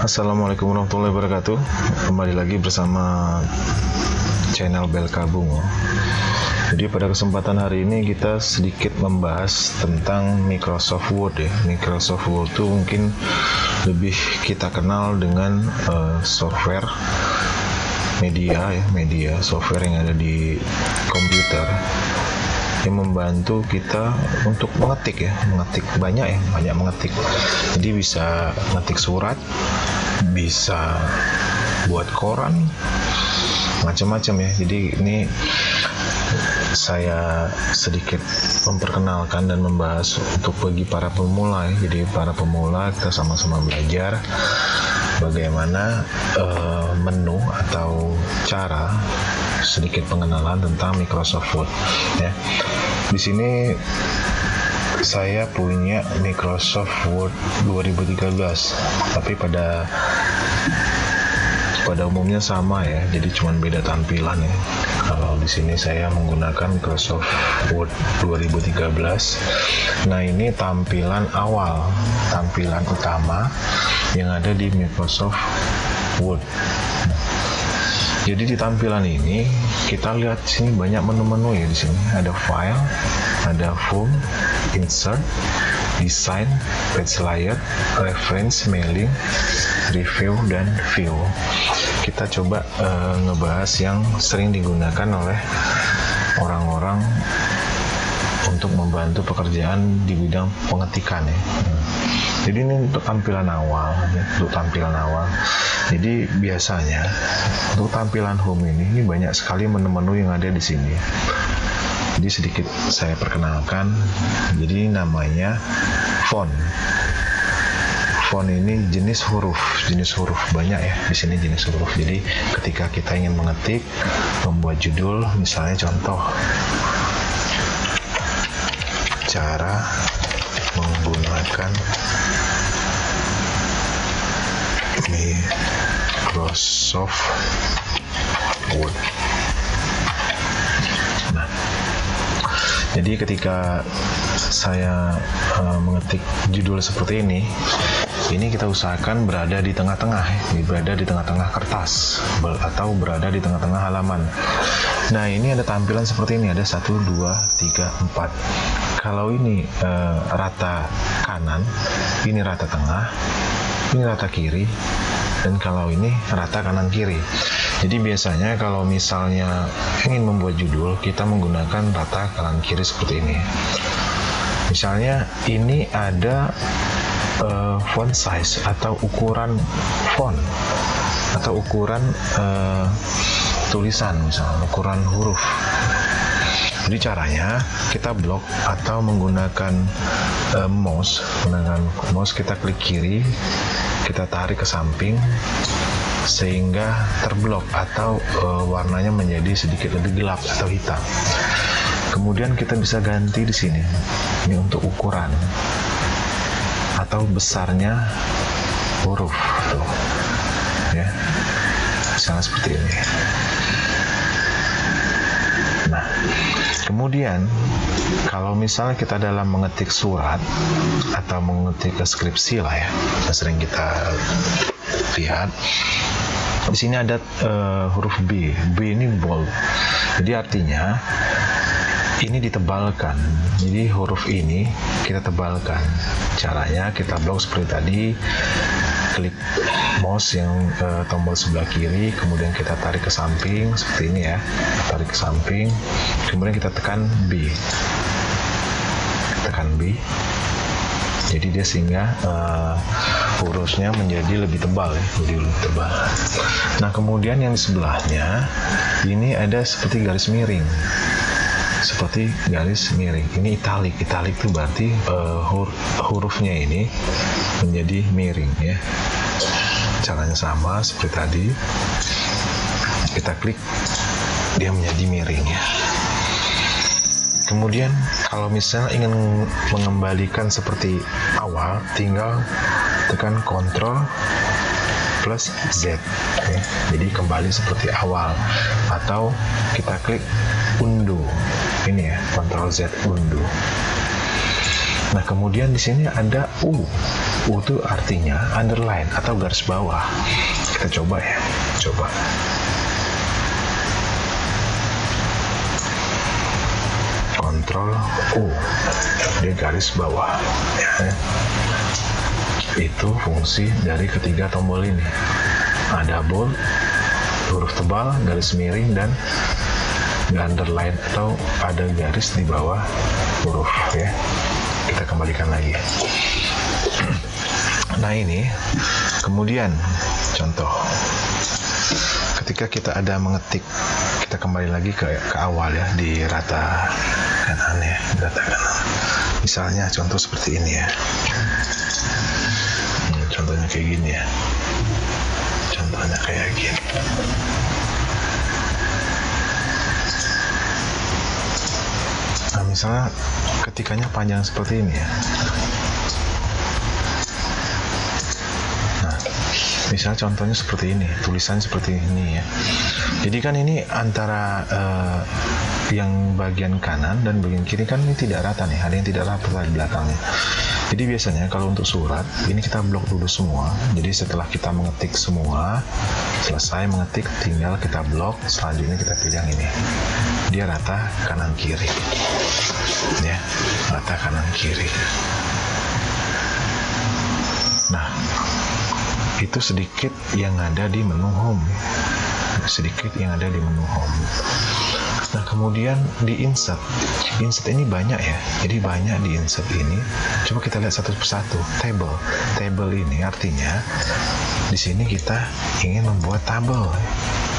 Assalamualaikum warahmatullahi wabarakatuh. Kembali lagi bersama channel Belka Bungo. Jadi pada kesempatan hari ini kita sedikit membahas tentang Microsoft Word ya. Microsoft Word itu mungkin lebih kita kenal dengan software media software yang ada di komputer yang membantu kita untuk mengetik banyak mengetik. Jadi bisa ngetik surat, bisa buat koran, macam-macam ya. Jadi ini saya sedikit memperkenalkan dan membahas untuk bagi para pemula ya. Jadi para pemula kita sama-sama belajar bagaimana menu atau cara sedikit pengenalan tentang Microsoft Word ya. Di sini saya punya Microsoft Word 2013, tapi pada umumnya sama ya, jadi cuma beda tampilan ya. Kalau di sini saya menggunakan Microsoft Word 2013. Nah, ini tampilan awal, tampilan utama yang ada di Microsoft Word. Jadi di tampilan ini kita lihat sini banyak menu-menu ya. Di sini ada file, ada home, insert, design, page layout, reference, mailing, review, dan view. Kita coba ngebahas yang sering digunakan oleh orang-orang untuk membantu pekerjaan di bidang pengetikan ya. Jadi ini untuk tampilan awal ya, Jadi biasanya untuk tampilan home ini banyak sekali menu-menu yang ada di sini. Jadi sedikit saya perkenalkan. Jadi namanya font. Font ini jenis huruf banyak ya di sini jenis huruf. Jadi ketika kita ingin mengetik, membuat judul, misalnya contoh cara menggunakan Microsoft Word. Nah, jadi ketika saya mengetik judul seperti ini kita usahakan berada di tengah-tengah, berada di tengah-tengah kertas atau berada di tengah-tengah halaman. Nah, ini ada tampilan seperti ini, ada 1, 2, 3, 4. Kalau ini rata kanan, ini rata tengah, ini rata kiri, dan kalau ini rata kanan kiri. Jadi biasanya kalau misalnya ingin membuat judul, kita menggunakan rata kanan kiri seperti ini. Misalnya ini ada font size atau ukuran font atau ukuran tulisan, misalnya ukuran huruf. Jadi caranya kita blok atau menggunakan mouse kita klik kiri, kita tarik ke samping sehingga terblok atau warnanya menjadi sedikit lebih gelap atau hitam. Kemudian kita bisa ganti di sini. Ini untuk ukuran atau besarnya huruf tuh. Ya. Misalnya seperti ini. Nah, kemudian kalau misalnya kita dalam mengetik surat atau mengetik skripsi lah ya, yang sering kita lihat, di sini ada huruf B. B ini bold. Jadi artinya ini ditebalkan. Jadi huruf ini kita tebalkan. Caranya kita blok seperti tadi. Klik mouse yang tombol sebelah kiri, kemudian kita tarik ke samping seperti ini ya, tarik ke samping, kemudian kita tekan B, jadi dia sehingga hurufnya menjadi lebih tebal ya, Nah, kemudian yang di sebelahnya ini ada seperti garis miring. Ini italic itu berarti hurufnya ini menjadi miring ya. Caranya sama seperti tadi, kita klik, dia menjadi miring ya. Kemudian kalau misalnya ingin mengembalikan seperti awal, tinggal tekan Ctrl plus Z ya. Jadi kembali seperti awal, atau kita klik undo. Ini ya, Ctrl Z undo. Nah, kemudian di sini ada U. U itu artinya underline atau garis bawah. Kita coba ya, coba. Ctrl U, dia garis bawah ya. Itu fungsi dari ketiga tombol ini. Ada bold, huruf tebal, garis miring, dan underline atau ada garis di bawah huruf ya. Kita kembalikan lagi. Nah ini kemudian contoh ketika kita ada mengetik, kita kembali lagi ke awal ya, di rata kanan ya, rata kanan. Misalnya contoh seperti ini ya. Contohnya kayak gini ya. Contohnya kayak gini. Nah, misalnya ketikanya panjang seperti ini ya. Nah, misalnya contohnya seperti ini, tulisan seperti ini ya. Jadi kan ini antara yang bagian kanan dan bagian kiri kan ini tidak rata nih, ada yang tidak rata di belakangnya. Jadi biasanya kalau untuk surat ini kita blok dulu semua. Jadi setelah kita mengetik semua, selesai mengetik, tinggal kita blok. Selanjutnya kita pilih yang ini. Dia rata kanan kiri. Ya, rata kanan kiri. Nah, itu sedikit yang ada di menu home. Sedikit yang ada di menu home. Nah, kemudian di insert ini banyak ya, jadi banyak di insert ini. Coba kita lihat satu persatu. Table ini artinya di sini kita ingin membuat tabel.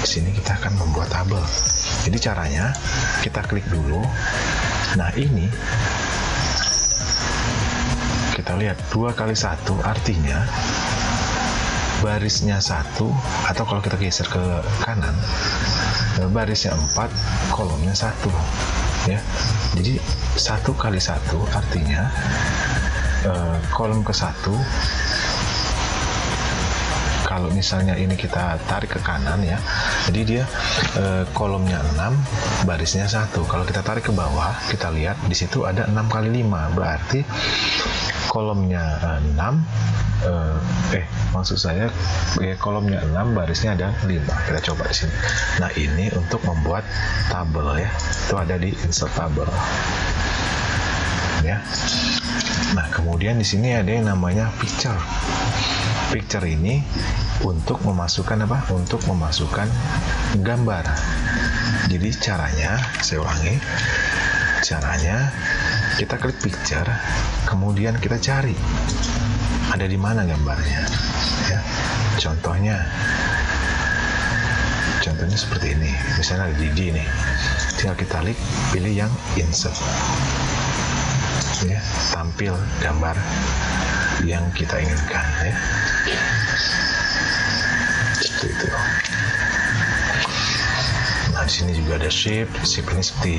Di sini kita akan membuat tabel. Jadi caranya kita klik dulu. Nah, ini kita lihat 2 kali 1 artinya barisnya 1, atau kalau kita geser ke kanan barisnya 4, kolomnya 1 ya. Jadi 1 kali 1 artinya kolom ke 1, kalau misalnya ini kita tarik ke kanan ya, jadi dia kolomnya 6, barisnya 1. Kalau kita tarik ke bawah, kita lihat di situ ada 6 kali 5, berarti kolomnya 6, maksud saya kolomnya 6, barisnya ada 5. Kita coba di sini. Nah, ini untuk membuat tabel ya, itu ada di insert tabel ya. Nah, kemudian di sini ada yang namanya picture. Picture ini untuk memasukkan apa? Untuk memasukkan gambar. Jadi caranya, saya ulangi, caranya kita klik picture, kemudian kita cari ada di mana gambarnya ya. Contohnya seperti ini, misalnya ada gigi nih, tinggal kita klik, pilih yang insert ya, tampil gambar yang kita inginkan ya, seperti itu. Nah, di sini juga ada shape ini seperti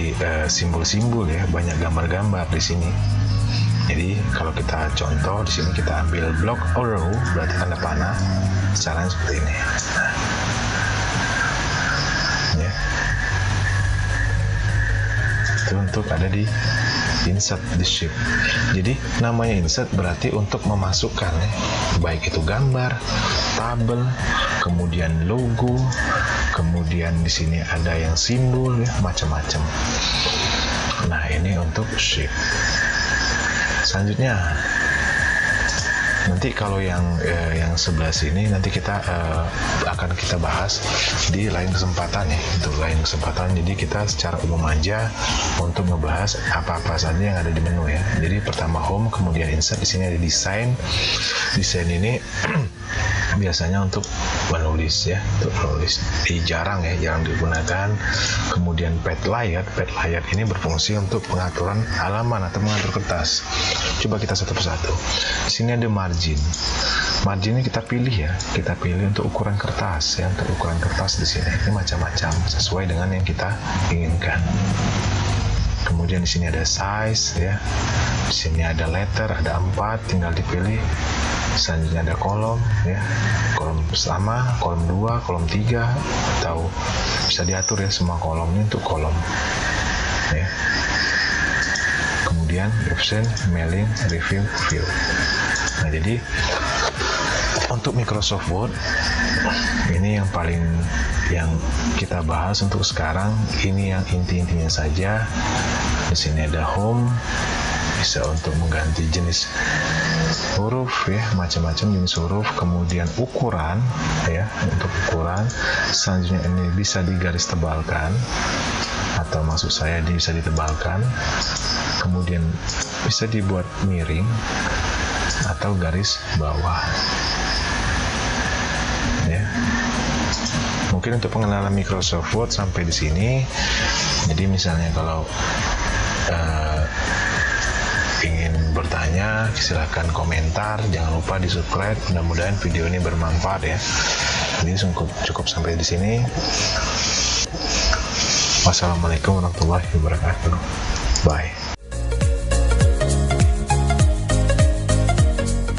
simbol-simbol ya, banyak gambar-gambar di sini. Jadi kalau kita contoh di sini, kita ambil block arrow, berarti tanda panah, caranya seperti ini. Nah, ya. Itu untuk ada di insert di shape. Jadi namanya insert berarti untuk memasukkan ya, baik itu gambar, tabel, kemudian logo, kemudian di sini ada yang simbol ya, macam-macam. Nah, ini untuk shape. Selanjutnya nanti kalau yang sebelah sini nanti kita akan kita bahas di lain kesempatan ya, untuk lain kesempatan. Jadi kita secara umum aja untuk ngebahas apa-apa saja yang ada di menu ya. Jadi pertama home, kemudian insert, di sini ada desain. Desain ini biasanya untuk menulis ya, untuk menulis. Jarang digunakan. Kemudian pad layout ini berfungsi untuk pengaturan halaman atau mengatur kertas. Coba kita satu persatu. Di sini ada margin ini kita pilih ya, kita pilih untuk ukuran kertas ya, untuk ukuran kertas di sini ini macam-macam sesuai dengan yang kita inginkan. Kemudian di sini ada size ya, di sini ada letter, ada 4, tinggal dipilih. Selanjutnya ada kolom ya, kolom pertama, kolom 2, kolom 3, atau bisa diatur ya semua kolomnya untuk kolom ya. Kemudian option, mailing, review, view. Nah, jadi untuk Microsoft Word ini yang kita bahas untuk sekarang, ini yang inti-intinya saja. Di sini ada home, bisa untuk mengganti jenis huruf ya, macam-macam jenis huruf, kemudian ukuran ya, untuk ukuran. Selanjutnya ini bisa digaris tebalkan, atau maksud saya bisa ditebalkan, kemudian bisa dibuat miring atau garis bawah ya. Mungkin untuk pengenalan Microsoft Word sampai di sini. Jadi misalnya kalau ingin bertanya, silahkan komentar, jangan lupa di subscribe. Mudah-mudahan video ini bermanfaat ya. Jadi cukup sampai di sini. Wassalamualaikum warahmatullahi wabarakatuh. Bye.